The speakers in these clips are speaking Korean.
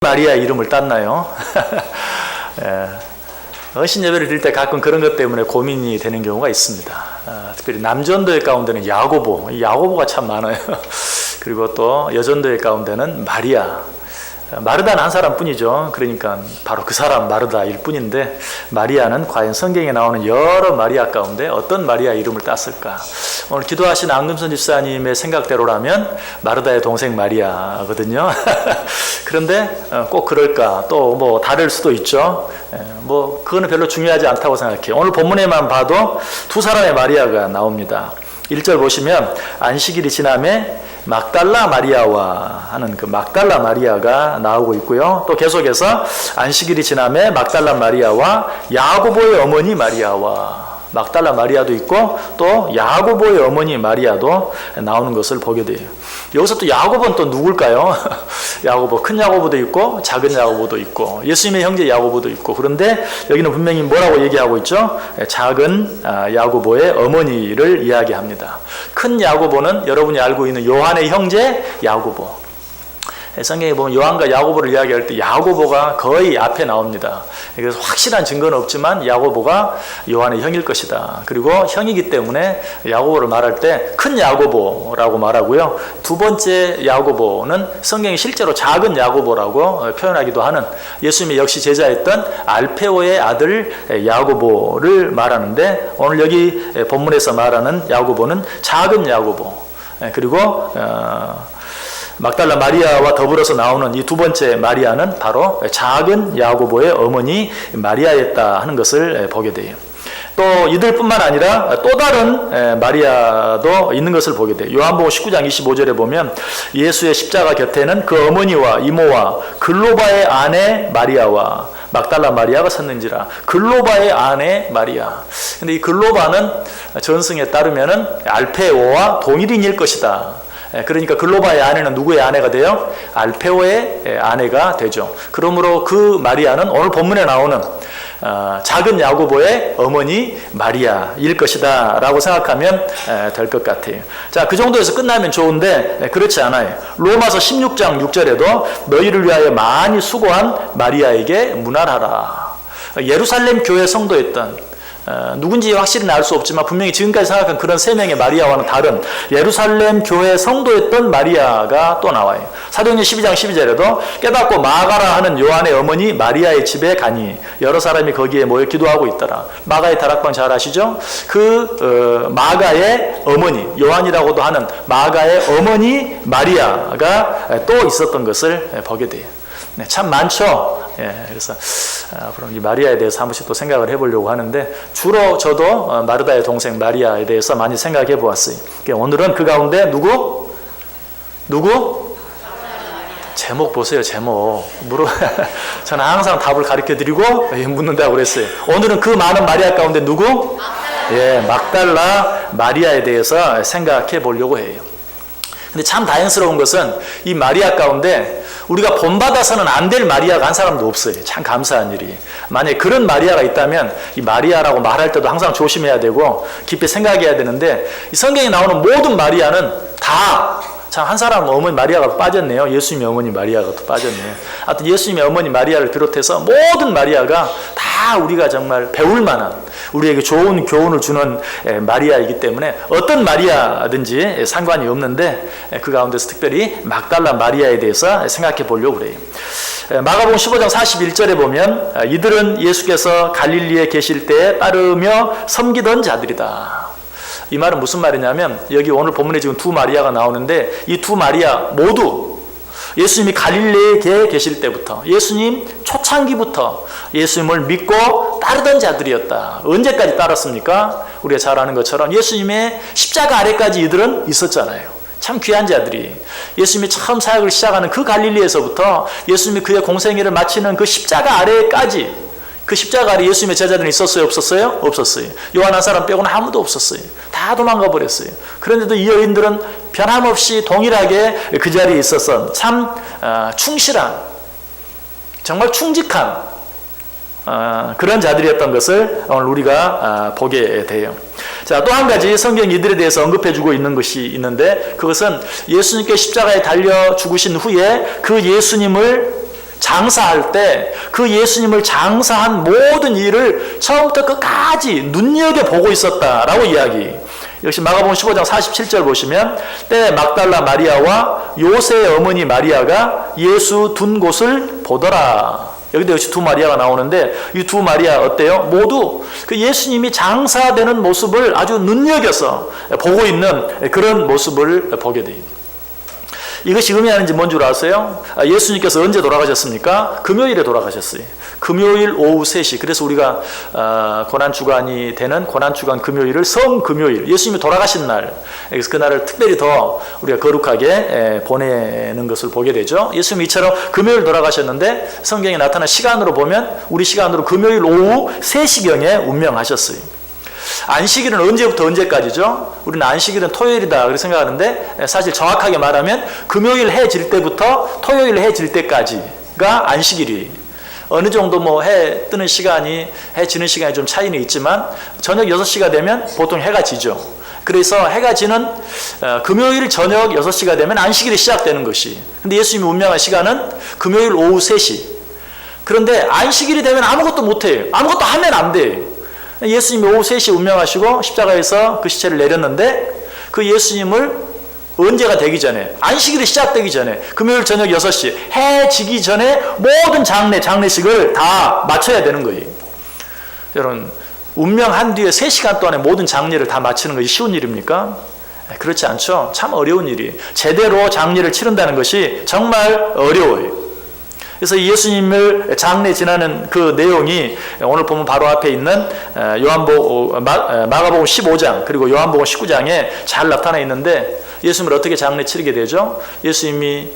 마리아 이름을 땄나요? 어신 예배를 드릴 때 가끔 그런 것 때문에 고민이 되는 경우가 있습니다. 특별히 남전도회 가운데는 야고보가 참 많아요. 그리고 또 여전도회 가운데는 마리아, 마르다는 한 사람뿐이죠. 그러니까 바로 그 사람 마르다일 뿐인데, 마리아는 과연 성경에 나오는 여러 마리아 가운데 어떤 마리아 이름을 땄을까? 오늘 기도하신 앙금선 집사님의 생각대로라면 마르다의 동생 마리아거든요. 그런데 꼭 그럴까? 또 뭐 다를 수도 있죠. 뭐 그거는 별로 중요하지 않다고 생각해요. 오늘 본문에만 봐도 두 사람의 마리아가 나옵니다. 1절 보시면 안식일이 지남에 막달라 마리아와 하는 그 막달라 마리아가 나오고 있고요. 또 계속해서 안식일이 지남에 막달라 마리아와 야고보의 어머니 마리아와, 막달라 마리아도 있고 또 야고보의 어머니 마리아도 나오는 것을 보게 돼요. 여기서 또 야고보는 또 누굴까요? 야고보, 큰 야고보도 있고 작은 야고보도 있고 예수님의 형제 야고보도 있고, 그런데 여기는 분명히 뭐라고 얘기하고 있죠? 작은 야고보의 어머니를 이야기합니다. 큰 야고보는 여러분이 알고 있는 요한의 형제 야고보. 성경에 보면 요한과 야고보를 이야기할 때 야고보가 거의 앞에 나옵니다. 그래서 확실한 증거는 없지만 야고보가 요한의 형일 것이다. 그리고 형이기 때문에 야고보를 말할 때 큰 야고보라고 말하고요. 두 번째 야고보는 성경이 실제로 작은 야고보라고 표현하기도 하는, 예수님의 역시 제자였던 알페오의 아들 야고보를 말하는데, 오늘 여기 본문에서 말하는 야고보는 작은 야고보, 그리고 막달라 마리아와 더불어서 나오는 이 두 번째 마리아는 바로 작은 야고보의 어머니 마리아였다 하는 것을 보게 돼요. 또 이들뿐만 아니라 또 다른 마리아도 있는 것을 보게 돼요. 요한복음 19장 25절에 보면 예수의 십자가 곁에는 그 어머니와 이모와 글로바의 아내 마리아와 막달라 마리아가 섰는지라. 글로바의 아내 마리아. 근데 이 글로바는 전승에 따르면은 알페오와 동일인일 것이다. 그러니까 글로바의 아내는 누구의 아내가 돼요? 알페오의 아내가 되죠. 그러므로 그 마리아는 오늘 본문에 나오는 작은 야고보의 어머니 마리아일 것이다 라고 생각하면 될 것 같아요. 자, 그 정도에서 끝나면 좋은데 그렇지 않아요. 로마서 16장 6절에도 너희를 위하여 많이 수고한 마리아에게 문안하라. 예루살렘 교회 성도였던, 누군지 확실히 알 수 없지만 분명히 지금까지 생각한 그런 세 명의 마리아와는 다른 예루살렘 교회 성도였던 마리아가 또 나와요. 사도행전 12장 12절에도 깨닫고 마가라 하는 요한의 어머니 마리아의 집에 가니 여러 사람이 거기에 모여 기도하고 있더라. 마가의 다락방 잘 아시죠? 그 마가의 어머니, 요한이라고도 하는 마가의 어머니 마리아가 또 있었던 것을 보게 돼요. 네, 참 많죠. 그래서 그럼 이 마리아에 대해서 한 번씩 또 생각을 해보려고 하는데, 주로 저도 마르다의 동생 마리아에 대해서 많이 생각해 보았어요. 오늘은 그 가운데 누구? 제목 보세요. 제목. 저는 항상 답을 가르쳐 드리고 묻는다고 그랬어요. 오늘은 그 많은 마리아 가운데 누구? 막달라 마리아에 대해서 생각해 보려고 해요. 근데 참 다행스러운 것은 이 마리아 가운데 우리가 본받아서는 안 될 마리아가 한 사람도 없어요. 참 감사한 일이. 만약에 그런 마리아가 있다면 이 마리아라고 말할 때도 항상 조심해야 되고 깊이 생각해야 되는데, 이 성경에 나오는 모든 마리아는 다 참 한 사람 어머니 마리아가 빠졌네요. 예수님의 어머니 마리아가 또 빠졌네요. 하여튼 예수님의 어머니 마리아를 비롯해서 모든 마리아가 다 우리가 정말 배울 만한, 우리에게 좋은 교훈을 주는 마리아이기 때문에 어떤 마리아든지 상관이 없는데, 그 가운데서 특별히 막달라 마리아에 대해서 생각해 보려고 그래요. 마가복음 15장 41절에 보면 이들은 예수께서 갈릴리에 계실 때에 따르며 섬기던 자들이다. 이 말은 무슨 말이냐면, 여기 오늘 본문에 지금 두 마리아가 나오는데 이 두 마리아 모두 예수님이 갈릴리에 계실 때부터, 예수님 초창기부터 예수님을 믿고 따르던 자들이었다. 언제까지 따랐습니까? 우리가 잘 아는 것처럼 예수님의 십자가 아래까지 이들은 있었잖아요. 참 귀한 자들이. 예수님이 처음 사역을 시작하는 그 갈릴리에서부터 예수님이 그의 공생애를 마치는 그 십자가 아래까지, 그 십자가 아래 예수님의 제자들은 있었어요? 없었어요? 없었어요. 요한 한 사람 빼고는 아무도 없었어요. 다 도망가 버렸어요. 그런데도 이 여인들은 변함없이 동일하게 그 자리에 있어서 참 충실한, 정말 충직한 그런 자들이었던 것을 오늘 우리가 보게 돼요. 자, 또 한 가지 성경 이들에 대해서 언급해주고 있는 것이 있는데, 그것은 예수님께 십자가에 달려 죽으신 후에 그 예수님을 장사할 때 그 예수님을 장사한 모든 일을 처음부터 끝까지 눈여겨보고 있었다라고 이야기. 역시 마가복음 15장 47절 보시면 때 막달라 마리아와 요새의 어머니 마리아가 예수 둔 곳을 보더라. 여기도 역시 두 마리아가 나오는데 이 두 마리아 어때요? 모두 그 예수님이 장사되는 모습을 아주 눈여겨서 보고 있는 그런 모습을 보게 돼요. 이것이 의미하는지 뭔 줄 아세요? 예수님께서 언제 돌아가셨습니까? 금요일에 돌아가셨어요. 금요일 오후 3시. 그래서 우리가 고난주간이 되는 고난주간 금요일을 성금요일, 예수님이 돌아가신 날, 그래서 그날을 특별히 더 우리가 거룩하게 보내는 것을 보게 되죠. 예수님이 이처럼 금요일 돌아가셨는데 성경에 나타난 시간으로 보면 우리 시간으로 금요일 오후 3시경에 운명하셨어요. 안식일은 언제부터 언제까지죠? 우리는 안식일은 토요일이다 그렇게 생각하는데 사실 정확하게 말하면 금요일 해 질 때부터 토요일 해 질 때까지가 안식일이. 어느 정도 뭐 해 뜨는 시간이 해 지는 시간이 좀 차이는 있지만 저녁 6시가 되면 보통 해가 지죠. 그래서 해가 지는 금요일 저녁 6시가 되면 안식일이 시작되는 것이. 근데 예수님이 운명한 시간은 금요일 오후 3시. 그런데 안식일이 되면 아무것도 못해요. 아무것도 하면 안 돼요. 예수님이 오후 3시에 운명하시고 십자가에서 그 시체를 내렸는데 그 예수님을 언제가 되기 전에 안식일이 시작되기 전에 금요일 저녁 6시 해 지기 전에 모든 장례식을 다 마쳐야 되는 거예요. 여러분 운명한 뒤에 3시간 동안에 모든 장례를 다 마치는 것이 쉬운 일입니까? 그렇지 않죠. 참 어려운 일이. 제대로 장례를 치른다는 것이 정말 어려워요. 그래서 예수님을 장례 지나는 그 내용이 오늘 보면 바로 앞에 있는 마가복음 15장 그리고 요한복음 19장에 잘 나타나 있는데 예수님을 어떻게 장례 치르게 되죠? 예수님이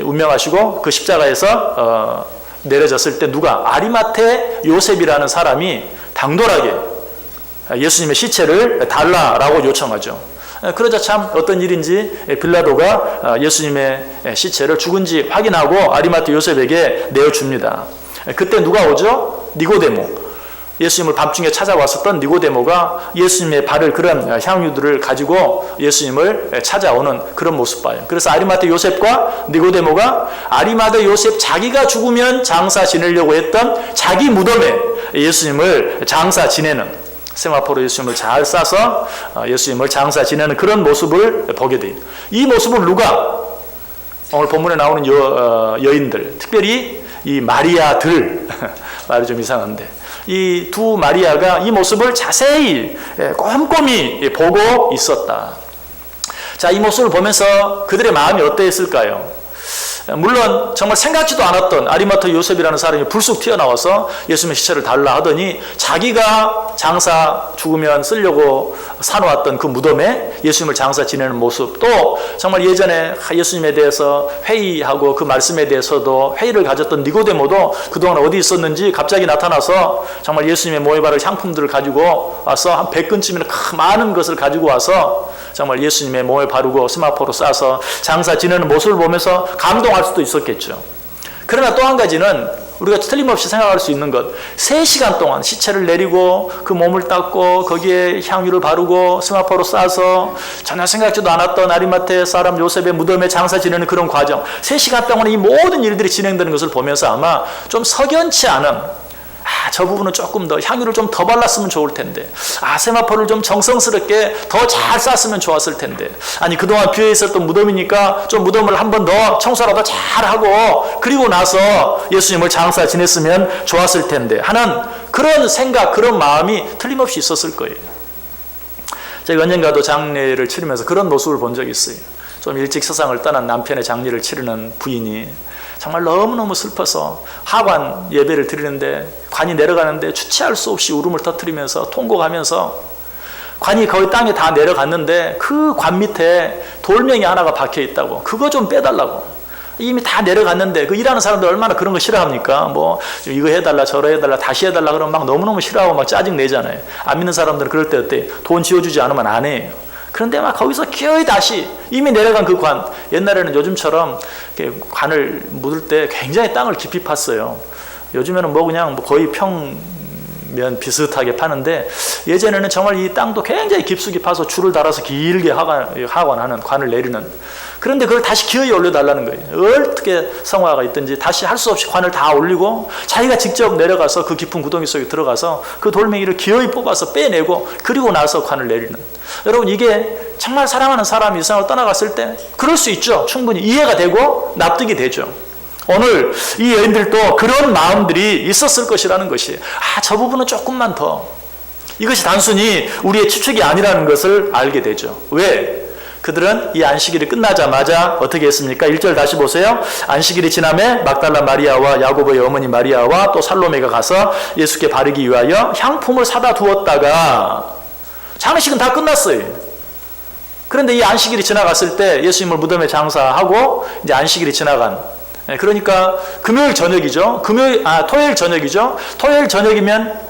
운명하시고 그 십자가에서 내려졌을 때 누가 아리마테 요셉이라는 사람이 당돌하게 예수님의 시체를 달라라고 요청하죠. 그러자 참 어떤 일인지 빌라도가 예수님의 시체를 죽은지 확인하고 아리마테 요셉에게 내어줍니다. 그때 누가 오죠? 니고데모. 예수님을 밤중에 찾아왔었던 니고데모가 예수님의 바를 그런 향유들을 가지고 예수님을 찾아오는 그런 모습 봐요. 그래서 아리마테 요셉과 니고데모가 아리마테 요셉 자기가 죽으면 장사 지내려고 했던 자기 무덤에 예수님을 장사 지내는 세마포로 예수님을 잘 싸서 예수님을 장사 지내는 그런 모습을 보게 돼요. 이 모습을 누가? 오늘 본문에 나오는 여인들, 특별히 이 마리아들, 말이 좀 이상한데 이 두 마리아가 이 모습을 자세히 꼼꼼히 보고 있었다. 자, 이 모습을 보면서 그들의 마음이 어떠했을까요? 물론 정말 생각지도 않았던 아리마테 요셉이라는 사람이 불쑥 튀어나와서 예수님의 시체를 달라 하더니 자기가 장사 죽으면 쓰려고 사놓았던 그 무덤에 예수님을 장사 지내는 모습, 또 정말 예전에 예수님에 대해서 회의하고 그 말씀에 대해서도 회의를 가졌던 니고데모도 그동안 어디 있었는지 갑자기 나타나서 정말 예수님의 모에 바를 향품들을 가지고 와서 한 100근쯤이나 많은 것을 가지고 와서 정말 예수님의 몸에 바르고 스마포로 싸서 장사 지내는 모습을 보면서 감동할 수도 있었겠죠. 그러나 또 한 가지는 우리가 틀림없이 생각할 수 있는 것, 3시간 동안 시체를 내리고 그 몸을 닦고 거기에 향유를 바르고 스마포로 싸서 전혀 생각지도 않았던 아리마테 사람 요셉의 무덤에 장사 지내는 그런 과정, 3시간 동안 이 모든 일들이 진행되는 것을 보면서 아마 좀 석연치 않은, 저 부분은 조금 더 향유를 좀 더 발랐으면 좋을 텐데, 세마포를 좀 정성스럽게 더 잘 쌌으면 좋았을 텐데, 아니 그동안 비어 있었던 무덤이니까 좀 무덤을 한 번 더 청소라도 잘 하고 그리고 나서 예수님을 장사 지냈으면 좋았을 텐데 하는 그런 생각, 그런 마음이 틀림없이 있었을 거예요. 제가 언젠가도 장례를 치르면서 그런 모습을 본 적이 있어요. 좀 일찍 세상을 떠난 남편의 장례를 치르는 부인이 정말 너무너무 슬퍼서 하관 예배를 드리는데 관이 내려가는데 주체할 수 없이 울음을 터뜨리면서 통곡하면서 관이 거의 땅에 다 내려갔는데 그 관 밑에 돌멩이 하나가 박혀 있다고, 그거 좀 빼달라고. 이미 다 내려갔는데 그 일하는 사람들 얼마나 그런 거 싫어합니까? 뭐 이거 해달라 저거 해달라 다시 해달라 그러면 막 너무너무 싫어하고 막 짜증 내잖아요. 안 믿는 사람들은 그럴 때 어때? 돈 지어주지 않으면 안 해요. 그런데 막 거기서 기어이 다시 이미 내려간 그 관, 옛날에는 요즘처럼 관을 묻을 때 굉장히 땅을 깊이 팠어요. 요즘에는 뭐 그냥 거의 면 비슷하게 파는데 예전에는 정말 이 땅도 굉장히 깊숙이 파서 줄을 달아서 길게 하관하는 관을 내리는, 그런데 그걸 다시 기어이 올려달라는 거예요. 어떻게 성화가 있든지 다시 할 수 없이 관을 다 올리고 자기가 직접 내려가서 그 깊은 구덩이 속에 들어가서 그 돌멩이를 기어이 뽑아서 빼내고 그리고 나서 관을 내리는. 여러분, 이게 정말 사랑하는 사람이 이 세상을 떠나갔을 때 그럴 수 있죠. 충분히 이해가 되고 납득이 되죠. 오늘 이 여인들도 그런 마음들이 있었을 것이라는 것이, 저 부분은 조금만 더, 이것이 단순히 우리의 추측이 아니라는 것을 알게 되죠. 왜? 그들은 이 안식일이 끝나자마자 어떻게 했습니까? 1절 다시 보세요. 안식일이 지남에 막달라 마리아와 야고보의 어머니 마리아와 또 살로메가 가서 예수께 바르기 위하여 향품을 사다 두었다가, 장례식은 다 끝났어요. 그런데 이 안식일이 지나갔을 때 예수님을 무덤에 장사하고 이제 안식일이 지나간, 그러니까 금요일 저녁이죠. 토요일 저녁이죠. 토요일 저녁이면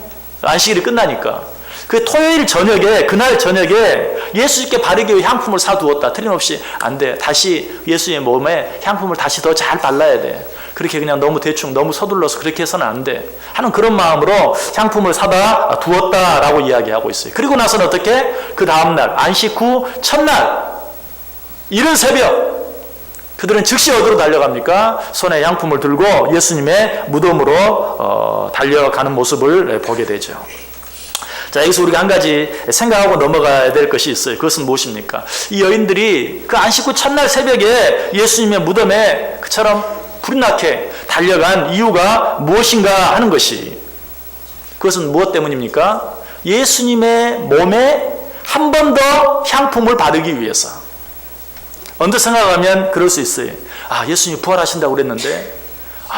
안식일이 끝나니까 그 토요일 저녁에, 그날 저녁에 예수님께 바르기 위해 향품을 사두었다. 틀림없이 안 돼. 다시 예수님의 몸에 향품을 다시 더 잘 발라야 돼. 그렇게 그냥 너무 대충, 너무 서둘러서 그렇게 해서는 안 돼 하는 그런 마음으로 향품을 사다 두었다라고 이야기하고 있어요. 그리고 나서는 어떻게? 그 다음날 안식 후 첫날 이른 새벽 그들은 즉시 어디로 달려갑니까? 손에 향품을 들고 예수님의 무덤으로 달려가는 모습을 보게 되죠. 자, 여기서 우리가 한 가지 생각하고 넘어가야 될 것이 있어요. 그것은 무엇입니까? 이 여인들이 그 안식 후 첫날 새벽에 예수님의 무덤에 그처럼 불이 나게 달려간 이유가 무엇인가 하는 것이, 그것은 무엇 때문입니까? 예수님의 몸에 한 번 더 향품을 바르기 위해서. 언뜻 생각하면 그럴 수 있어요. 예수님이 부활하신다고 그랬는데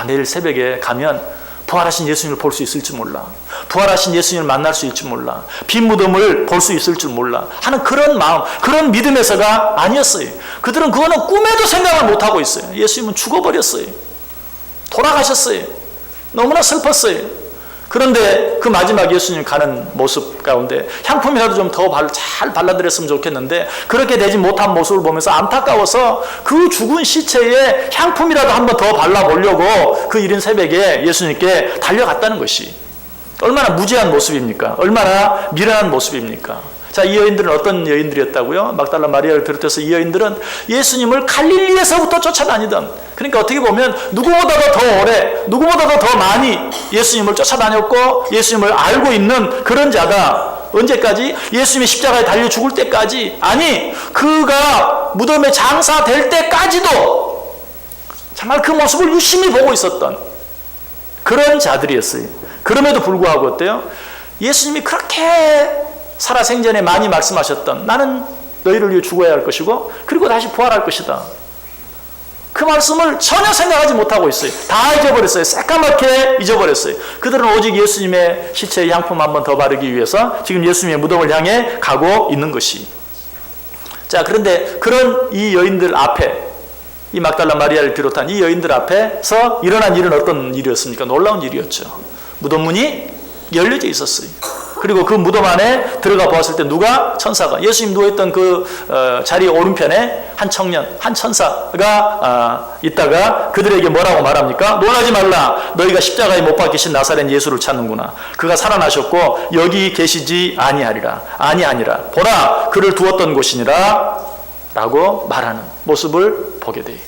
내일 새벽에 가면 부활하신 예수님을 볼 수 있을지 몰라. 부활하신 예수님을 만날 수 있을지 몰라. 빈 무덤을 볼 수 있을 줄 몰라 하는 그런 마음, 그런 믿음에서가 아니었어요. 그들은 그거는 꿈에도 생각을 못하고 있어요. 예수님은 죽어버렸어요. 돌아가셨어요. 너무나 슬펐어요. 그런데 그 마지막 예수님 가는 모습 가운데 향품이라도 좀 더 잘 발라드렸으면 좋겠는데 그렇게 되지 못한 모습을 보면서 안타까워서 그 죽은 시체에 향품이라도 한번 더 발라보려고 그 이른 새벽에 예수님께 달려갔다는 것이 얼마나 무지한 모습입니까? 얼마나 미련한 모습입니까? 자, 이 여인들은 어떤 여인들이었다고요? 막달라 마리아를 비롯해서 이 여인들은 예수님을 갈릴리에서부터 쫓아다니던, 그러니까 어떻게 보면 누구보다도 더 오래, 누구보다도 더 많이 예수님을 쫓아다녔고 예수님을 알고 있는 그런 자가 언제까지? 예수님이 십자가에 달려 죽을 때까지, 아니 그가 무덤에 장사될 때까지도 정말 그 모습을 유심히 보고 있었던 그런 자들이었어요. 그럼에도 불구하고 어때요? 예수님이 그렇게 살아생전에 많이 말씀하셨던 나는 너희를 위해 죽어야 할 것이고 그리고 다시 부활할 것이다. 그 말씀을 전혀 생각하지 못하고 있어요. 다 잊어버렸어요. 새까맣게 잊어버렸어요. 그들은 오직 예수님의 시체에 향품 한 번 더 바르기 위해서 지금 예수님의 무덤을 향해 가고 있는 것이. 자, 그런데 그런 이 여인들 앞에, 이 막달라 마리아를 비롯한 이 여인들 앞에서 일어난 일은 어떤 일이었습니까? 놀라운 일이었죠. 무덤 문이 열려져 있었어요. 그리고 그 무덤 안에 들어가 보았을 때 누가? 천사가, 예수님 누워있던 그 자리 오른편에 한 청년, 한 천사가 있다가 그들에게 뭐라고 말합니까? 놀라지 말라. 너희가 십자가에 못 박히신 나사렛 예수를 찾는구나. 그가 살아나셨고 여기 계시지 아니하니라. 보라, 그를 두었던 곳이니라 라고 말하는 모습을 보게 돼요.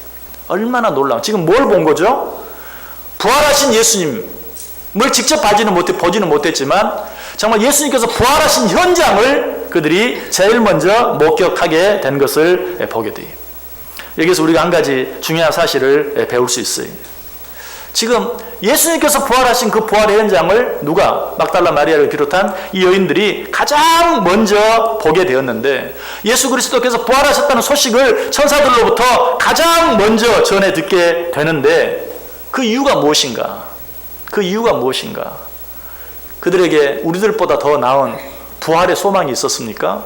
얼마나 놀라운, 지금 뭘 본 거죠? 부활하신 예수님을 직접 보지는 못했지만 정말 예수님께서 부활하신 현장을 그들이 제일 먼저 목격하게 된 것을 보게 돼요. 여기서 우리가 한 가지 중요한 사실을 배울 수 있어요. 지금 예수님께서 부활하신 그 부활의 현장을 누가? 막달라 마리아를 비롯한 이 여인들이 가장 먼저 보게 되었는데, 예수 그리스도께서 부활하셨다는 소식을 천사들로부터 가장 먼저 전해 듣게 되는데 그 이유가 무엇인가? 그들에게 우리들보다 더 나은 부활의 소망이 있었습니까?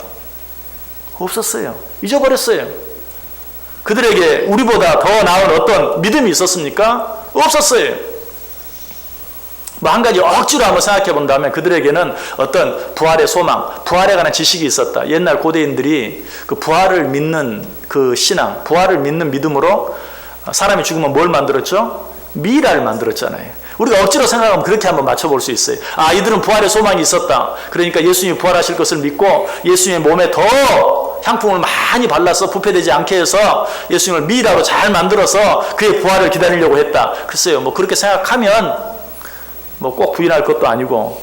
없었어요. 잊어버렸어요. 그들에게 우리보다 더 나은 어떤 믿음이 있었습니까? 없었어요. 한 가지 억지로 한번 생각해 본다면 그들에게는 어떤 부활의 소망, 부활에 관한 지식이 있었다. 옛날 고대인들이 그 부활을 믿는 그 신앙, 부활을 믿는 믿음으로 사람이 죽으면 뭘 만들었죠? 미라를 만들었잖아요. 우리가 억지로 생각하면 그렇게 한번 맞춰볼 수 있어요. 아, 이들은 부활의 소망이 있었다. 그러니까 예수님이 부활하실 것을 믿고 예수님의 몸에 더 향품을 많이 발라서 부패되지 않게 해서 예수님을 미라로 잘 만들어서 그의 부활을 기다리려고 했다. 글쎄요, 뭐 그렇게 생각하면 뭐 꼭 부인할 것도 아니고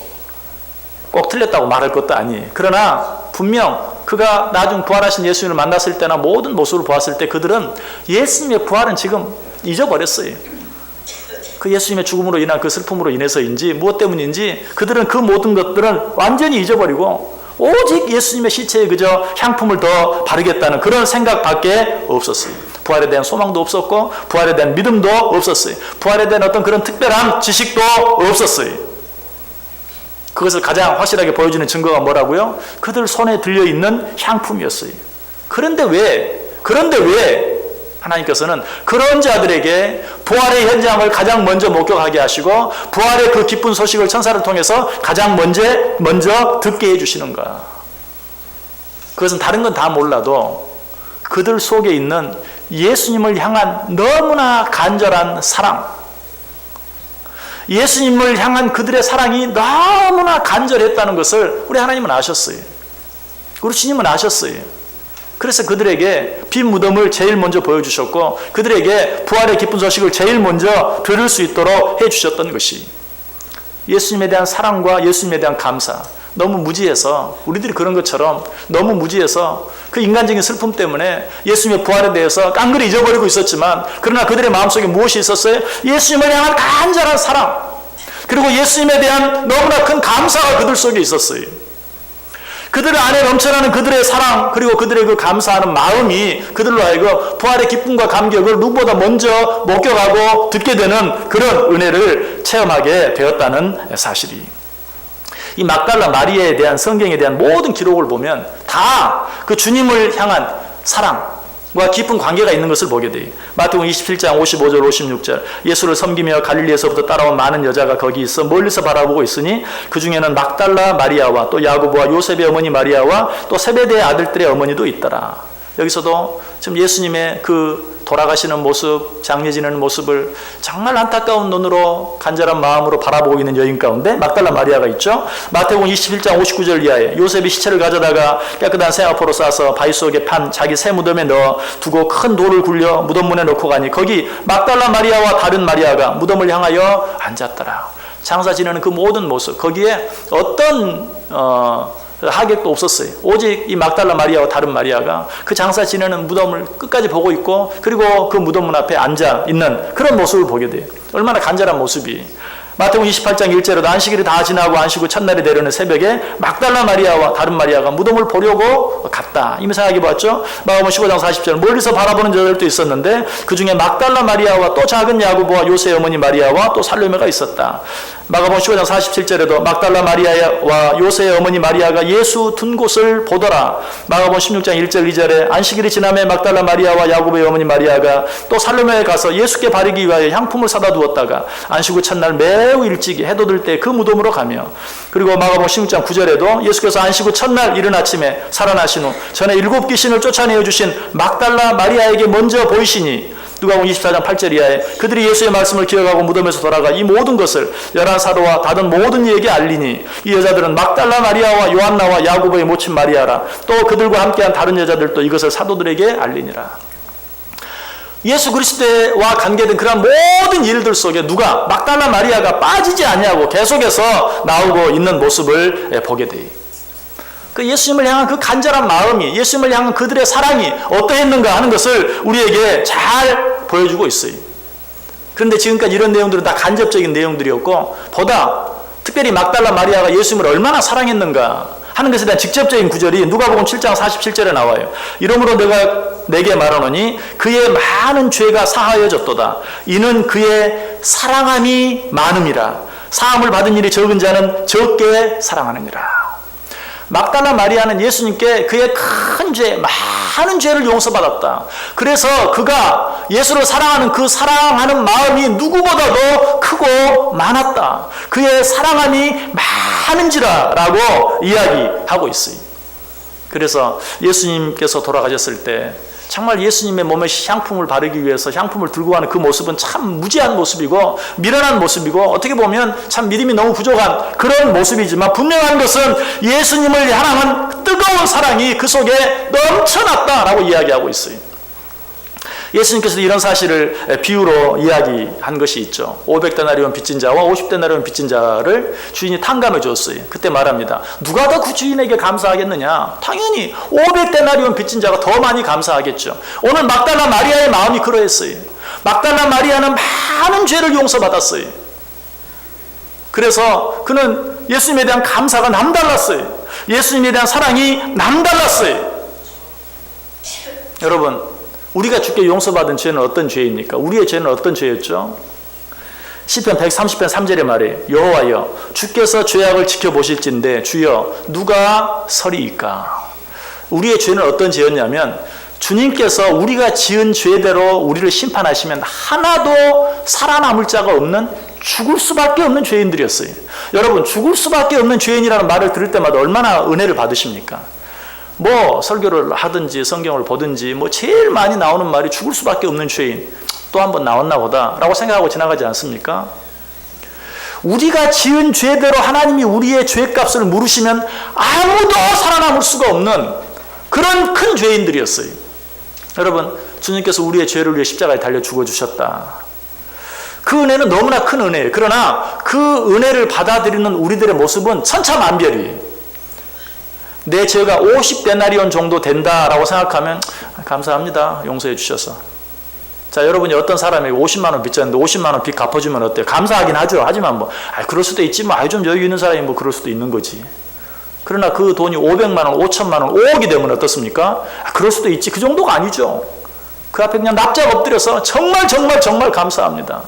꼭 틀렸다고 말할 것도 아니에요. 그러나 분명 그가 나중 부활하신 예수님을 만났을 때나 모든 모습을 보았을 때 그들은 예수님의 부활은 지금 잊어버렸어요. 그 예수님의 죽음으로 인한 그 슬픔으로 인해서인지 무엇 때문인지 그들은 그 모든 것들은 완전히 잊어버리고 오직 예수님의 시체에 그저 향품을 더 바르겠다는 그런 생각밖에 없었어요. 부활에 대한 소망도 없었고 부활에 대한 믿음도 없었어요. 부활에 대한 어떤 그런 특별한 지식도 없었어요. 그것을 가장 확실하게 보여주는 증거가 뭐라고요? 그들 손에 들려있는 향품이었어요. 그런데 왜 하나님께서는 그런 자들에게 부활의 현장을 가장 먼저 목격하게 하시고 부활의 그 기쁜 소식을 천사를 통해서 가장 먼저 듣게 해주시는가? 그것은 다른 건 다 몰라도 그들 속에 있는 예수님을 향한 너무나 간절한 사랑, 예수님을 향한 그들의 사랑이 너무나 간절했다는 것을 우리 하나님은 아셨어요. 우리 주님은 아셨어요. 그래서 그들에게 빈 무덤을 제일 먼저 보여주셨고 그들에게 부활의 기쁜 소식을 제일 먼저 들을 수 있도록 해주셨던 것이 예수님에 대한 사랑과 예수님에 대한 감사. 너무 무지해서 우리들이 그런 것처럼 너무 무지해서 그 인간적인 슬픔 때문에 예수님의 부활에 대해서 깡그리 잊어버리고 있었지만 그러나 그들의 마음속에 무엇이 있었어요? 예수님을 향한 간절한 사랑 그리고 예수님에 대한 너무나 큰 감사가 그들 속에 있었어요. 그들 안에 넘쳐나는 그들의 사랑 그리고 그들의 그 감사하는 마음이 그들로 하여금 부활의 기쁨과 감격을 누구보다 먼저 목격하고 듣게 되는 그런 은혜를 체험하게 되었다는 사실이 이 막달라 마리아에 대한 성경에 대한 모든 기록을 보면 다 그 주님을 향한 사랑과 깊은 관계가 있는 것을 보게 돼요. 마태복음 27장 55절 56절 예수를 섬기며 갈릴리에서부터 따라온 많은 여자가 거기 있어 멀리서 바라보고 있으니 그 중에는 막달라 마리아와 또 야고보와 요셉의 어머니 마리아와 또 세베대의 아들들의 어머니도 있더라. 여기서도 지금 예수님의 그 돌아가시는 모습, 장례 지내는 모습을 정말 안타까운 눈으로 간절한 마음으로 바라보고 있는 여인 가운데 막달라 마리아가 있죠. 마태복음 21장 59절 이하에 요셉이 시체를 가져다가 깨끗한 새아포로 싸서 바위 속에 판 자기 새 무덤에 넣어 두고 큰 돌을 굴려 무덤문에 넣고 가니 거기 막달라 마리아와 다른 마리아가 무덤을 향하여 앉았더라. 장사 지내는 그 모든 모습 거기에 어떤 하객도 없었어요. 오직 이 막달라 마리아와 다른 마리아가 그 장사 지내는 무덤을 끝까지 보고 있고 그리고 그 무덤문 앞에 앉아 있는 그런 모습을 보게 돼요. 얼마나 간절한 모습이. 마태복음 28장 1절에도 안식일이 다 지나고 안식 후 첫날이 되려는 새벽에 막달라 마리아와 다른 마리아가 무덤을 보려고 갔다. 이미 생각해 봤죠? 마가복음 15장 40절 멀리서 바라보는 자들도 있었는데 그 중에 막달라 마리아와 또 작은 야고보와 요새 어머니 마리아와 또 살로메가 있었다. 마가복음 15장 47절에도 막달라 마리아와 요새의 어머니 마리아가 예수 둔 곳을 보더라. 마가복음 16장 1절 2절에 안식일이 지남에 막달라 마리아와 야고보의 어머니 마리아가 또 살로메에 가서 예수께 바르기 위하여 향품을 사다 두었다가 안식 후 첫날 매우 일찍이 해돋을 때 그 무덤으로 가며 그리고 마가복음 16장 9절에도 예수께서 안식 후 첫날 이른 아침에 살아나신 후 전에 7 귀신을 쫓아내어 주신 막달라 마리아에게 먼저 보이시니 누가복음 24장 8절 이하에 그들이 예수의 말씀을 기억하고 무덤에서 돌아가 이 모든 것을 11사도와 다른 모든 이에게 알리니 이 여자들은 막달라 마리아와 요한나와 야고보의 모친 마리아라. 또 그들과 함께한 다른 여자들도 이것을 사도들에게 알리니라. 예수 그리스도와 관계된 그런 모든 일들 속에 누가 막달라 마리아가 빠지지 않냐고 계속해서 나오고 있는 모습을 보게 돼요. 그 예수님을 향한 그 간절한 마음이 예수님을 향한 그들의 사랑이 어떠했는가 하는 것을 우리에게 잘 보여주고 있어요. 그런데 지금까지 이런 내용들은 다 간접적인 내용들이었고 보다 특별히 막달라 마리아가 예수님을 얼마나 사랑했는가 하는 것에 대한 직접적인 구절이 누가복음 7장 47절에 나와요. 이러므로 내가 내게 말하노니 그의 많은 죄가 사하여졌도다. 이는 그의 사랑함이 많음이라. 사함을 받은 일이 적은 자는 적게 사랑하느니라. 막달라 마리아는 예수님께 그의 큰 죄, 많은 죄를 용서받았다. 그래서 그가 예수를 사랑하는 그 사랑하는 마음이 누구보다도 크고 많았다. 그의 사랑함이 많은지라라고 이야기하고 있어요. 그래서 예수님께서 돌아가셨을 때 정말 예수님의 몸에 향품을 바르기 위해서 향품을 들고 가는 그 모습은 참 무지한 모습이고 미련한 모습이고 어떻게 보면 참 믿음이 너무 부족한 그런 모습이지만 분명한 것은 예수님을 향한 뜨거운 사랑이 그 속에 넘쳐났다라고 이야기하고 있어요. 예수님께서도 이런 사실을 비유로 이야기한 것이 있죠. 500데나리온 빚진 자와 50데나리온 빚진 자를 주인이 탕감해 줬어요. 그때 말합니다. 누가 더 그 주인에게 감사하겠느냐? 당연히 500데나리온 빚진 자가 더 많이 감사하겠죠. 오늘 막달라 마리아의 마음이 그러했어요. 막달라 마리아는 많은 죄를 용서받았어요. 그래서 그는 예수님에 대한 감사가 남달랐어요. 예수님에 대한 사랑이 남달랐어요. 여러분, 우리가 주께 용서받은 죄는 어떤 죄입니까? 우리의 죄는 어떤 죄였죠? 시편 130편 3절의 말이에요. 여호와여 주께서 죄악을 지켜보실진데 주여 누가 서리이까? 우리의 죄는 어떤 죄였냐면 주님께서 우리가 지은 죄대로 우리를 심판하시면 하나도 살아남을 자가 없는 죽을 수밖에 없는 죄인들이었어요. 여러분, 죽을 수밖에 없는 죄인이라는 말을 들을 때마다 얼마나 은혜를 받으십니까? 뭐 설교를 하든지 성경을 보든지 뭐 제일 많이 나오는 말이 죽을 수밖에 없는 죄인, 또 한 번 나왔나 보다 라고 생각하고 지나가지 않습니까? 우리가 지은 죄대로 하나님이 우리의 죄값을 물으시면 아무도 살아남을 수가 없는 그런 큰 죄인들이었어요. 여러분, 주님께서 우리의 죄를 위해 십자가에 달려 죽어주셨다. 그 은혜는 너무나 큰 은혜예요. 그러나 그 은혜를 받아들이는 우리들의 모습은 천차만별이에요. 내 죄가 50데나리온 정도 된다라고 생각하면 감사합니다. 용서해 주셔서. 자, 여러분이 어떤 사람에게 50만 원 빚졌는데 50만 원 빚 갚아주면 어때요? 감사하긴 하죠. 하지만 뭐 그럴 수도 있지 뭐 좀 여유 있는 사람이 뭐 그럴 수도 있는 거지. 그러나 그 돈이 500만 원, 5천만 원, 5억이 되면 어떻습니까? 그럴 수도 있지. 그 정도가 아니죠. 그 앞에 그냥 납작 엎드려서 정말 감사합니다.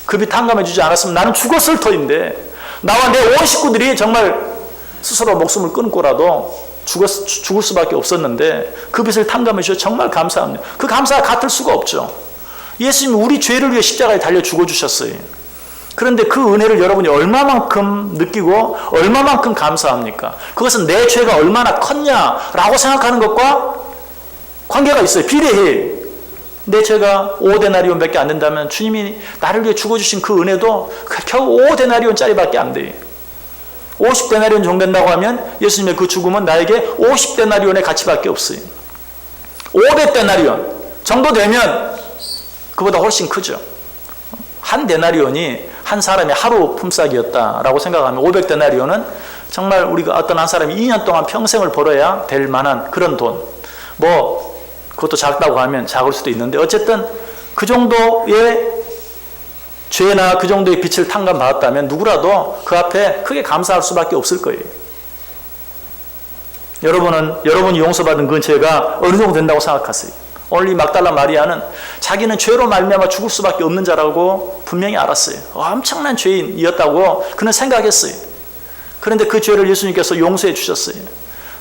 그 빚 탕감해 주지 않았으면 나는 죽었을 터인데 나와 내 온 식구들이 정말 스스로 목숨을 끊고라도 죽을 수밖에 없었는데 그 빚을 탕감해 주셔서 정말 감사합니다. 그 감사가 같을 수가 없죠. 예수님이 우리 죄를 위해 십자가에 달려 죽어주셨어요. 그런데 그 은혜를 여러분이 얼마만큼 느끼고 얼마만큼 감사합니까? 그것은 내 죄가 얼마나 컸냐라고 생각하는 것과 관계가 있어요. 비례해. 내 죄가 5데나리온밖에 안 된다면 주님이 나를 위해 죽어주신 그 은혜도 겨우 5데나리온짜리밖에 안 돼요. 50데나리온 정도 된다고 하면 예수님의 그 죽음은 나에게 50데나리온의 가치밖에 없어요. 500데나리온 정도 되면 그보다 훨씬 크죠. 한 데나리온이 한 사람의 하루 품삯이었다라고 생각하면 500데나리온은 정말 우리가 어떤 한 사람이 2년 동안 평생을 벌어야 될 만한 그런 돈. 뭐 그것도 작다고 하면 작을 수도 있는데 어쨌든 그 정도의 죄나 그 정도의 빚을 탕감받았다면 누구라도 그 앞에 크게 감사할 수밖에 없을 거예요. 여러분이 용서받은 그 죄가 어느 정도 된다고 생각하세요? 오늘 이 막달라 마리아는 자기는 죄로 말미암아 죽을 수밖에 없는 자라고 분명히 알았어요. 엄청난 죄인이었다고 그는 생각했어요. 그런데 그 죄를 예수님께서 용서해 주셨어요.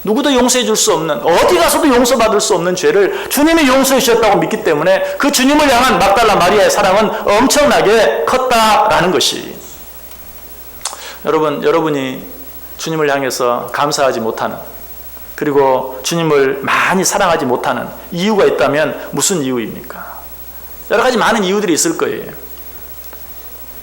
누구도 용서해 줄 수 없는, 어디 가서도 용서받을 수 없는 죄를 주님이 용서해 주셨다고 믿기 때문에 그 주님을 향한 막달라 마리아의 사랑은 엄청나게 컸다라는 것이. 여러분이 주님을 향해서 감사하지 못하는, 그리고 주님을 많이 사랑하지 못하는 이유가 있다면 무슨 이유입니까? 여러 가지 많은 이유들이 있을 거예요.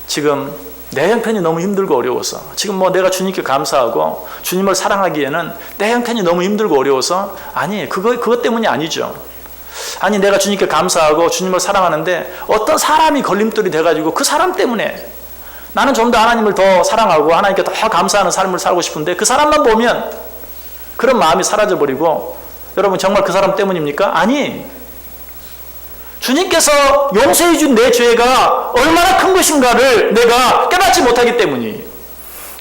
지금 내 형편이 너무 힘들고 어려워서, 지금 뭐 내가 주님께 감사하고 주님을 사랑하기에는 내 형편이 너무 힘들고 어려워서, 아니 그것 때문이 아니죠. 아니 내가 주님께 감사하고 주님을 사랑하는데 어떤 사람이 걸림돌이 돼가지고 그 사람 때문에 나는 좀 더 하나님을 더 사랑하고 하나님께 더 감사하는 삶을 살고 싶은데 그 사람만 보면 그런 마음이 사라져버리고, 여러분 정말 그 사람 때문입니까? 아니, 주님께서 용서해 준 내 죄가 얼마나 큰 것인가를 내가 깨닫지 못하기 때문이에요.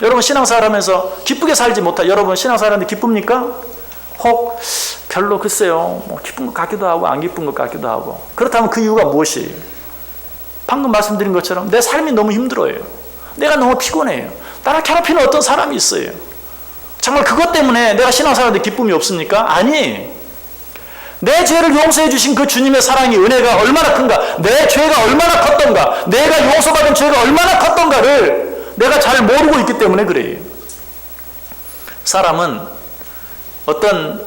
여러분 신앙생활하면서 기쁘게 살지 여러분 신앙생활하는데 기쁩니까? 혹 별로 글쎄요, 뭐 기쁜 것 같기도 하고 안 기쁜 것 같기도 하고. 그렇다면 그 이유가 무엇이에요? 방금 말씀드린 것처럼 내 삶이 너무 힘들어요. 내가 너무 피곤해요. 나를 괴롭히는 어떤 사람이 있어요. 정말 그것 때문에 내가 신앙생활하는데 기쁨이 없습니까? 아니, 내 죄를 용서해 주신 그 주님의 사랑이, 은혜가 얼마나 큰가, 내 죄가 얼마나 컸던가, 내가 용서받은 죄가 얼마나 컸던가를 내가 잘 모르고 있기 때문에 그래요. 사람은 어떤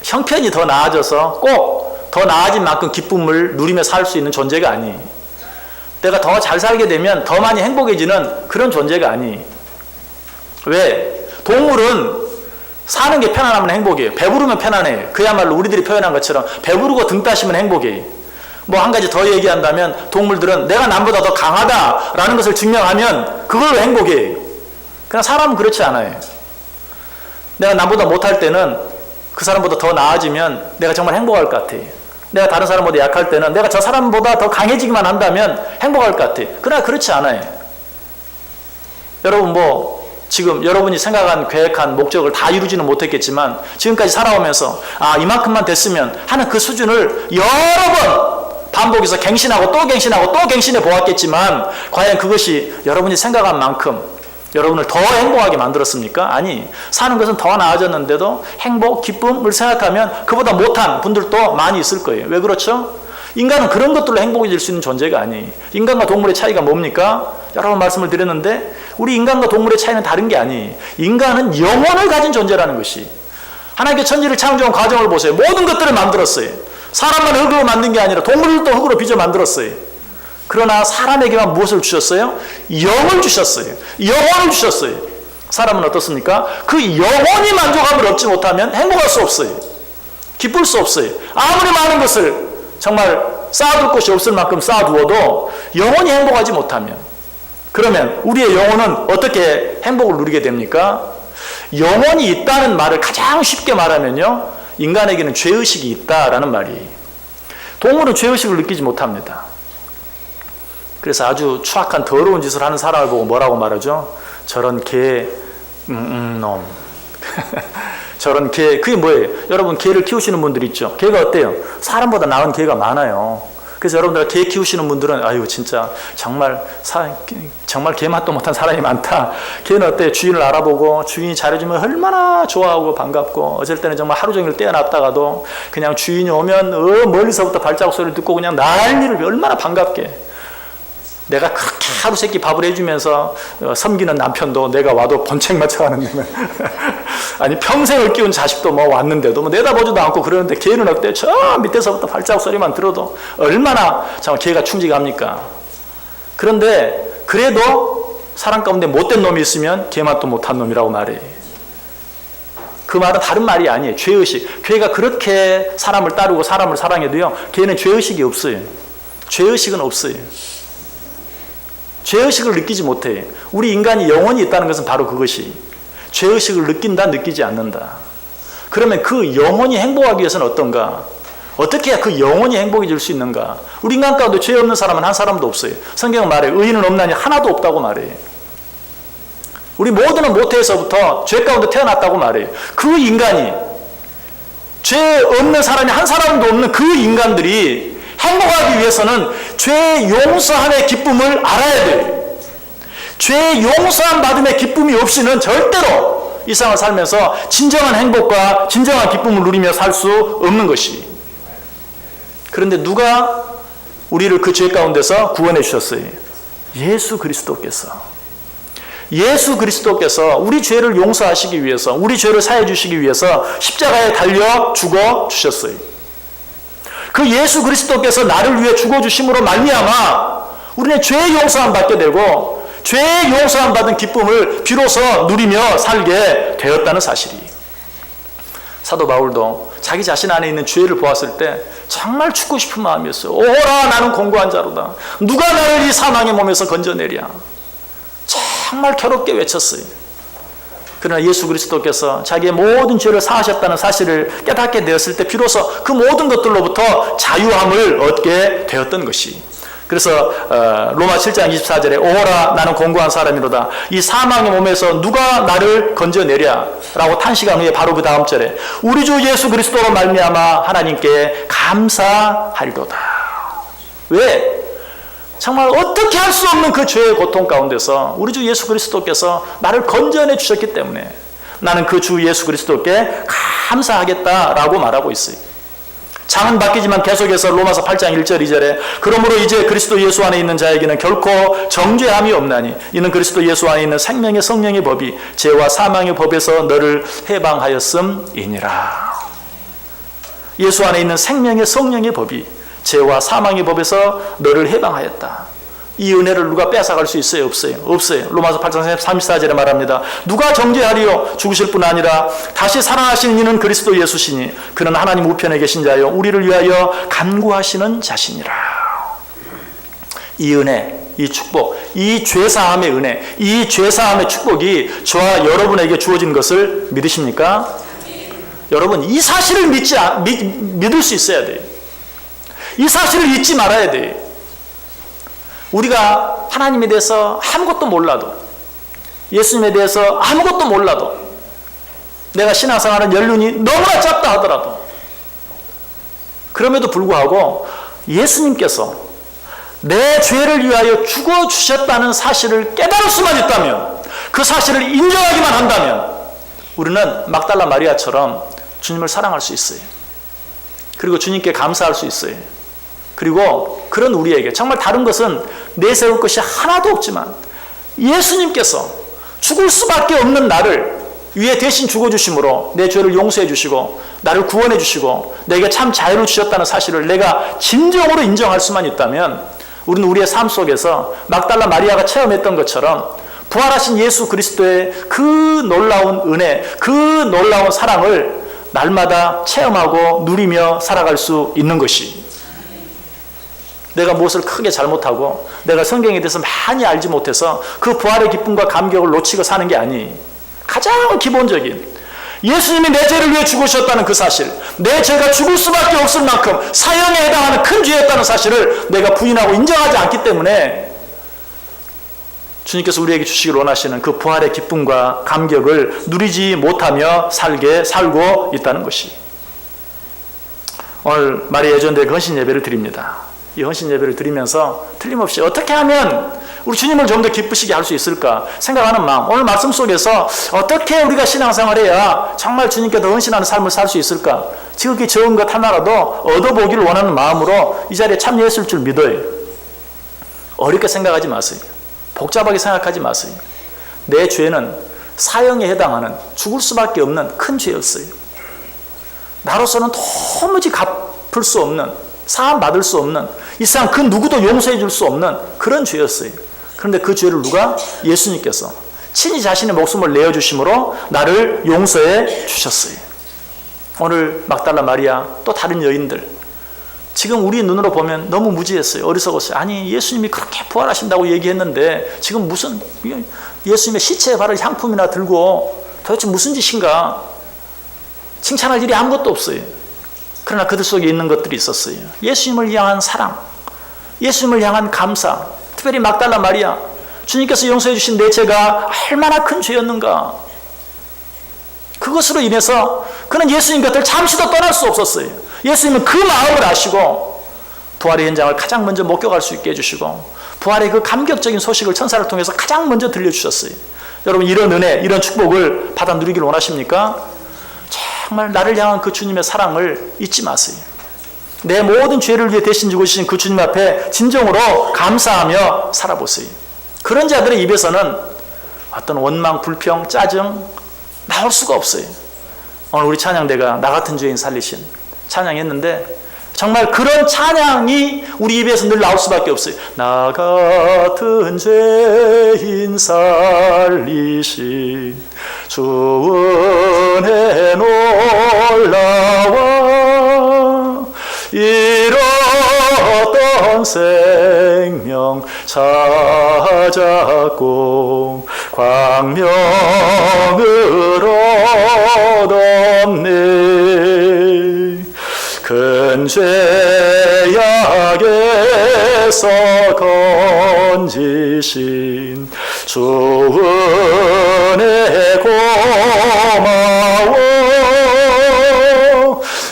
형편이 더 나아져서 꼭 더 나아진 만큼 기쁨을 누리며 살 수 있는 존재가 아니. 내가 더 잘 살게 되면 더 많이 행복해지는 그런 존재가 아니. 왜? 동물은 사는 게 편안하면 행복이에요. 배부르면 편안해요. 그야말로 우리들이 표현한 것처럼 배부르고 등 따시면 행복이에요. 뭐 한 가지 더 얘기한다면 동물들은 내가 남보다 더 강하다라는 것을 증명하면 그걸로 행복이에요. 그러나 사람은 그렇지 않아요. 내가 남보다 못할 때는 그 사람보다 더 나아지면 내가 정말 행복할 것 같아요. 내가 다른 사람보다 약할 때는 내가 저 사람보다 더 강해지기만 한다면 행복할 것 같아요. 그러나 그렇지 않아요. 여러분 지금 여러분이 생각한 계획한 목적을 다 이루지는 못했겠지만 지금까지 살아오면서 이만큼만 됐으면 하는 그 수준을 여러 번 반복해서 갱신하고 또 갱신하고 또 갱신해 보았겠지만 과연 그것이 여러분이 생각한 만큼 여러분을 더 행복하게 만들었습니까? 아니, 사는 것은 더 나아졌는데도 행복, 기쁨을 생각하면 그보다 못한 분들도 많이 있을 거예요. 왜 그렇죠? 인간은 그런 것들로 행복해질 수 있는 존재가 아니에요. 인간과 동물의 차이가 뭡니까? 여러 번 말씀을 드렸는데 우리 인간과 동물의 차이는 다른 게 아니에요. 인간은 영혼을 가진 존재라는 것이. 하나님께 천지를 창조한 과정을 보세요. 모든 것들을 만들었어요. 사람만 흙으로 만든 게 아니라 동물도 흙으로 빚어 만들었어요. 그러나 사람에게만 무엇을 주셨어요? 영을 주셨어요. 영혼을 주셨어요. 사람은 어떻습니까? 그 영혼이 만족감을 얻지 못하면 행복할 수 없어요. 기쁠 수 없어요. 아무리 많은 것을 정말 쌓아둘 곳이 없을 만큼 쌓아두어도 영혼이 행복하지 못하면, 그러면 우리의 영혼은 어떻게 행복을 누리게 됩니까? 영혼이 있다는 말을 가장 쉽게 말하면요, 인간에게는 죄의식이 있다라는 말이에요. 동물은 죄의식을 느끼지 못합니다. 그래서 아주 추악한 더러운 짓을 하는 사람을 보고 뭐라고 말하죠? 저런 개, 놈. 저런 개, 그게 뭐예요? 여러분 개를 키우시는 분들 있죠? 개가 어때요? 사람보다 나은 개가 많아요. 그래서 여러분들 개 키우시는 분들은 아유 진짜 정말 개 맛도 못한 사람이 많다. 개는 어때요? 주인을 알아보고 주인이 잘해주면 얼마나 좋아하고 반갑고, 어쩔 때는 정말 하루 종일 떼어놨다가도 그냥 주인이 오면 멀리서부터 발자국 소리를 듣고 그냥 난리를 얼마나 반갑게. 내가 그렇게 하루 세끼 밥을 해주면서 섬기는 남편도 내가 와도 본책 맞춰가는데 아니 평생을 키운 자식도 왔는데도 내다보지도 않고 그러는데 걔는 어때? 저 밑에서부터 발자국 소리만 들어도 얼마나 정말 걔가 충직합니까? 그런데 그래도 사람 가운데 못된 놈이 있으면 걔만 또 못한 놈이라고 말해. 그 말은 다른 말이 아니에요. 죄의식. 걔가 그렇게 사람을 따르고 사람을 사랑해도요, 걔는 죄의식이 없어요. 죄의식은 없어요. 죄의식을 느끼지 못해. 우리 인간이 영혼이 있다는 것은 바로 그것이. 죄의식을 느낀다, 느끼지 않는다. 그러면 그 영혼이 행복하기 위해서는 어떤가? 어떻게 해야 그 영혼이 행복해질 수 있는가? 우리 인간 가운데 죄 없는 사람은 한 사람도 없어요. 성경은 말해 의인은 없나니 하나도 없다고 말해. 우리 모두는 모태에서부터 죄 가운데 태어났다고 말해요. 그 인간이, 죄 없는 사람이 한 사람도 없는 그 인간들이 행복하기 위해서는 죄 용서함의 기쁨을 알아야 돼요. 죄 용서함 받음의 기쁨이 없이는 절대로 이 세상을 살면서 진정한 행복과 진정한 기쁨을 누리며 살 수 없는 것이. 그런데 누가 우리를 그 죄 가운데서 구원해 주셨어요? 예수 그리스도께서. 예수 그리스도께서 우리 죄를 용서하시기 위해서, 우리 죄를 사해 주시기 위해서 십자가에 달려 죽어 주셨어요. 그 예수 그리스도께서 나를 위해 죽어주심으로 말미암아 우리는 죄 용서함 받게 되고 죄 용서함 받은 기쁨을 비로소 누리며 살게 되었다는 사실이. 사도 바울도 자기 자신 안에 있는 죄를 보았을 때 정말 죽고 싶은 마음이었어요. 오라 나는 공고한 자로다. 누가 나를 이 사망의 몸에서 건져내랴. 정말 괴롭게 외쳤어요. 그러나 예수 그리스도께서 자기의 모든 죄를 사하셨다는 사실을 깨닫게 되었을 때 비로소 그 모든 것들로부터 자유함을 얻게 되었던 것이. 그래서 로마 7장 24절에 오호라 나는 공고한 사람이로다. 이 사망의 몸에서 누가 나를 건져내랴 라고 탄식한 후에 바로 그 다음 절에 우리 주 예수 그리스도로 말미암아 하나님께 감사하리로다. 왜? 정말 어떻게 할 수 없는 그 죄의 고통 가운데서 우리 주 예수 그리스도께서 나를 건져내 주셨기 때문에 나는 그 주 예수 그리스도께 감사하겠다라고 말하고 있어요. 장은 바뀌지만 계속해서 로마서 8장 1절 2절에 그러므로 이제 그리스도 예수 안에 있는 자에게는 결코 정죄함이 없나니 이는 그리스도 예수 안에 있는 생명의 성령의 법이 죄와 사망의 법에서 너를 해방하였음이니라. 예수 안에 있는 생명의 성령의 법이 죄와 사망의 법에서 너를 해방하였다. 이 은혜를 누가 뺏어갈 수 있어요? 없어요? 없어요. 로마서 8장 34절에 말합니다. 누가 정죄하리요? 죽으실 뿐 아니라 다시 살아나신 이는 그리스도 예수시니 그는 하나님 우편에 계신 자요 우리를 위하여 간구하시는 자시니라. 이 은혜, 이 축복, 이 죄사함의 은혜, 이 죄사함의 축복이 저와 여러분에게 주어진 것을 믿으십니까? 여러분, 이 사실을 믿을 수 있어야 돼요. 이 사실을 잊지 말아야 돼요. 우리가 하나님에 대해서 아무것도 몰라도, 예수님에 대해서 아무것도 몰라도, 내가 신앙생활하는 연륜이 너무나 짧다 하더라도, 그럼에도 불구하고 예수님께서 내 죄를 위하여 죽어주셨다는 사실을 깨달을 수만 있다면, 그 사실을 인정하기만 한다면 우리는 막달라 마리아처럼 주님을 사랑할 수 있어요. 그리고 주님께 감사할 수 있어요. 그리고 그런 우리에게 정말 다른 것은 내세울 것이 하나도 없지만 예수님께서 죽을 수밖에 없는 나를 위해 대신 죽어주심으로 내 죄를 용서해 주시고 나를 구원해 주시고 내게 참 자유를 주셨다는 사실을 내가 진정으로 인정할 수만 있다면 우리는 우리의 삶 속에서 막달라 마리아가 체험했던 것처럼 부활하신 예수 그리스도의 그 놀라운 은혜, 그 놀라운 사랑을 날마다 체험하고 누리며 살아갈 수 있는 것이, 내가 무엇을 크게 잘못하고 내가 성경에 대해서 많이 알지 못해서 그 부활의 기쁨과 감격을 놓치고 사는 게 아니, 가장 기본적인 예수님이 내 죄를 위해 죽으셨다는 그 사실, 내 죄가 죽을 수밖에 없을 만큼 사형에 해당하는 큰 죄였다는 사실을 내가 부인하고 인정하지 않기 때문에 주님께서 우리에게 주시길 원하시는 그 부활의 기쁨과 감격을 누리지 못하며 살고 있다는 것이, 오늘 마리아 예전대 헌신 예배를 드립니다. 이 헌신 예배를 드리면서 틀림없이 어떻게 하면 우리 주님을 좀 더 기쁘시게 할 수 있을까 생각하는 마음, 오늘 말씀 속에서 어떻게 우리가 신앙생활해야 정말 주님께 더 헌신하는 삶을 살 수 있을까, 지극히 적은 것 하나라도 얻어보기를 원하는 마음으로 이 자리에 참여했을 줄 믿어요. 어렵게 생각하지 마세요. 복잡하게 생각하지 마세요. 내 죄는 사형에 해당하는 죽을 수밖에 없는 큰 죄였어요. 나로서는 도무지 갚을 수 없는, 사함 받을 수 없는, 이 세상 그 누구도 용서해 줄 수 없는 그런 죄였어요. 그런데 그 죄를 누가? 예수님께서 친히 자신의 목숨을 내어주심으로 나를 용서해 주셨어요. 오늘 막달라 마리아, 또 다른 여인들, 지금 우리 눈으로 보면 너무 무지했어요. 어리석었어요. 아니, 예수님이 그렇게 부활하신다고 얘기했는데 지금 무슨 예수님의 시체에 바를 향품이나 들고 도대체 무슨 짓인가? 칭찬할 일이 아무것도 없어요. 그러나 그들 속에 있는 것들이 있었어요. 예수님을 향한 사랑, 예수님을 향한 감사, 특별히 막달라 마리아, 주님께서 용서해 주신 내 죄가 얼마나 큰 죄였는가. 그것으로 인해서 그는 예수님 곁을 잠시도 떠날 수 없었어요. 예수님은 그 마음을 아시고 부활의 현장을 가장 먼저 목격할 수 있게 해주시고 부활의 그 감격적인 소식을 천사를 통해서 가장 먼저 들려주셨어요. 여러분, 이런 은혜, 이런 축복을 받아 누리길 원하십니까? 정말 나를 향한 그 주님의 사랑을 잊지 마세요. 내 모든 죄를 위해 대신 죽으신 그 주님 앞에 진정으로 감사하며 살아보세요. 그런 자들의 입에서는 어떤 원망, 불평, 짜증 나올 수가 없어요. 오늘 우리 찬양대가 나 같은 죄인 살리신 찬양했는데 정말 그런 찬양이 우리 입에서 늘 나올 수밖에 없어요. 나 같은 죄인 살리신 주 은혜 놀라워 잃었던 생명 찾았고 광명을 얻었네. 큰 죄악에서 건지신 주 은혜 고마워.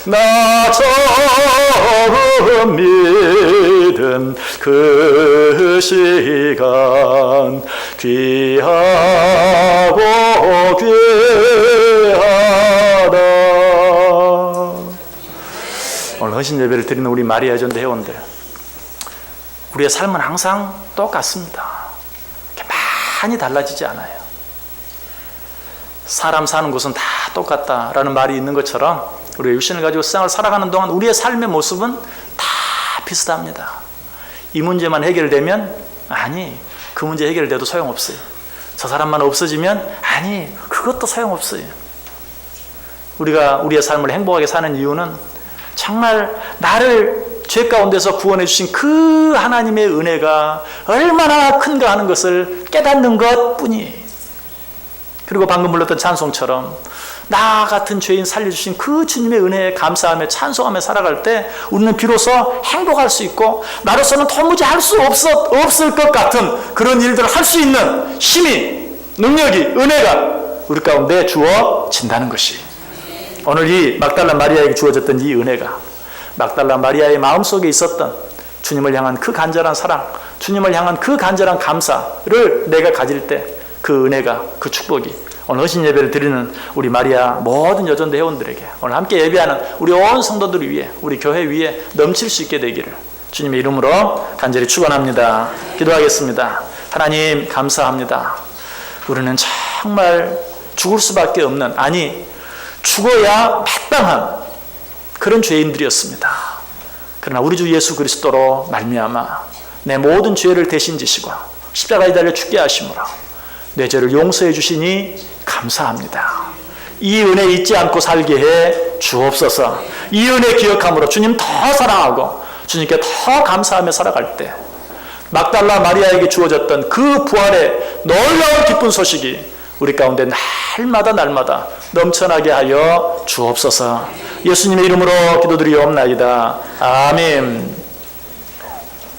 나 처음 믿은 그 시간 귀하고 귀하다. 오늘 헌신 예배를 드리는 우리 마리아 전대 회원들, 우리의 삶은 항상 똑같습니다. 많이 달라지지 않아요. 사람 사는 곳은 다 똑같다라는 말이 있는 것처럼 우리가 육신을 가지고 세상을 살아가는 동안 우리의 삶의 모습은 다 비슷합니다. 이 문제만 해결되면 아니, 그 문제 해결돼도 소용없어요. 저 사람만 없어지면 아니, 그것도 소용없어요. 우리가 우리의 삶을 행복하게 사는 이유는 정말 나를 죄 가운데서 구원해 주신 그 하나님의 은혜가 얼마나 큰가 하는 것을 깨닫는 것뿐이에요. 그리고 방금 불렀던 찬송처럼 나 같은 죄인 살려주신 그 주님의 은혜에 감사하며 찬송하며 살아갈 때 우리는 비로소 행복할 수 있고, 나로서는 도무지 할 수 없을 것 같은 그런 일들을 할 수 있는 힘이, 능력이, 은혜가 우리 가운데 주어진다는 것이, 오늘 이 막달라 마리아에게 주어졌던 이 은혜가 막달라 마리아의 마음속에 있었던 주님을 향한 그 간절한 사랑, 주님을 향한 그 간절한 감사를 내가 가질 때 그 은혜가, 그 축복이 오늘 허신 예배를 드리는 우리 마리아 모든 여전대 회원들에게, 오늘 함께 예배하는 우리 온 성도들 위해, 우리 교회 위에 넘칠 수 있게 되기를 주님의 이름으로 간절히 축원합니다. 기도하겠습니다. 하나님 감사합니다. 우리는 정말 죽을 수밖에 없는, 아니 죽어야 마땅한 그런 죄인들이었습니다. 그러나 우리 주 예수 그리스도로 말미암아 내 모든 죄를 대신 지시고 십자가에 달려 죽게 하심으로 내 죄를 용서해 주시니 감사합니다. 이 은혜 잊지 않고 살게 해 주옵소서. 이 은혜 기억함으로 주님 더 사랑하고 주님께 더 감사하며 살아갈 때 막달라 마리아에게 주어졌던 그 부활의 놀라운 기쁜 소식이 우리 가운데 날마다 넘쳐나게 하여 주옵소서. 예수님의 이름으로 기도드리옵나이다. 아멘.